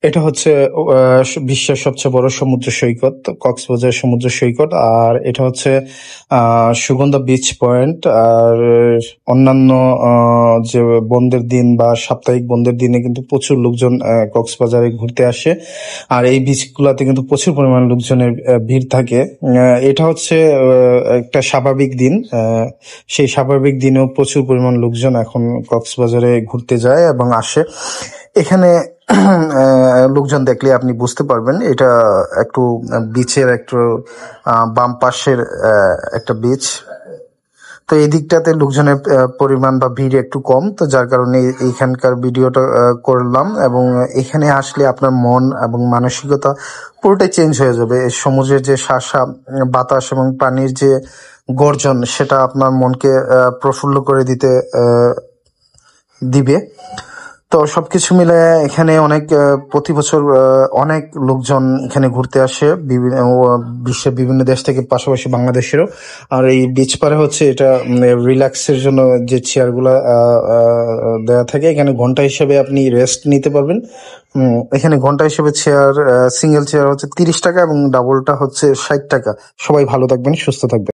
এটা হচ্ছে বিশ্বের সবচেয়ে বড় সমুদ্র সৈকত, কক্সবাজার সমুদ্র সৈকত। আর এটা হচ্ছে সুগন্ধা বিচ পয়েন্ট। আর অন্যান্য যে বন্ধের দিন বা সাপ্তাহিক বন্ধের দিনে কিন্তু প্রচুর লোকজন কক্সবাজারে ঘুরতে আসে। আর এই বিচগুলোতে কিন্তু প্রচুর পরিমাণ লোকজনের ভিড় থাকে। এটা হচ্ছে একটা স্বাভাবিক দিন। সেই স্বাভাবিক দিনেও প্রচুর পরিমাণ লোকজন এখন কক্সবাজারে ঘুরতে যায় এবং আসে। এখানে লোকজন দেখলে আপনি বুঝতে পারবেন এটা একটু বিচের একটু বাম পাশের একটা বিচ। তো এই দিকটাতে লোকজনের পরিমাণ বা ভিড় একটু কম, তো যার কারণে এইখানকার ভিডিওটা করলাম। এবং এখানে আসলে আপনার মন এবং মানসিকতা পুরোটাই চেঞ্জ হয়ে যাবে। সমুদ্রের যে শাসা বাতাস এবং পানির যে গর্জন, সেটা আপনার মনকে প্রফুল্ল করে দিবে। তো সবকিছু মিলে এখানে অনেক প্রতি বছর অনেক লোকজন এখানে ঘুরতে আসে বিশ্বের বিভিন্ন দেশ থেকে, পাশাপাশি বাংলাদেশেরও। আর এই বিচ পারে হচ্ছে এটা রিল্যাক্সের জন্য যে চেয়ারগুলা দেওয়া থাকে, এখানে ঘন্টা হিসেবে আপনি রেস্ট নিতে পারবেন। এখানে ঘন্টা হিসেবে চেয়ার, সিঙ্গেল চেয়ার হচ্ছে 30 টাকা এবং ডাবলটা হচ্ছে 60 টাকা। সবাই ভালো থাকবেন, সুস্থ থাকবেন।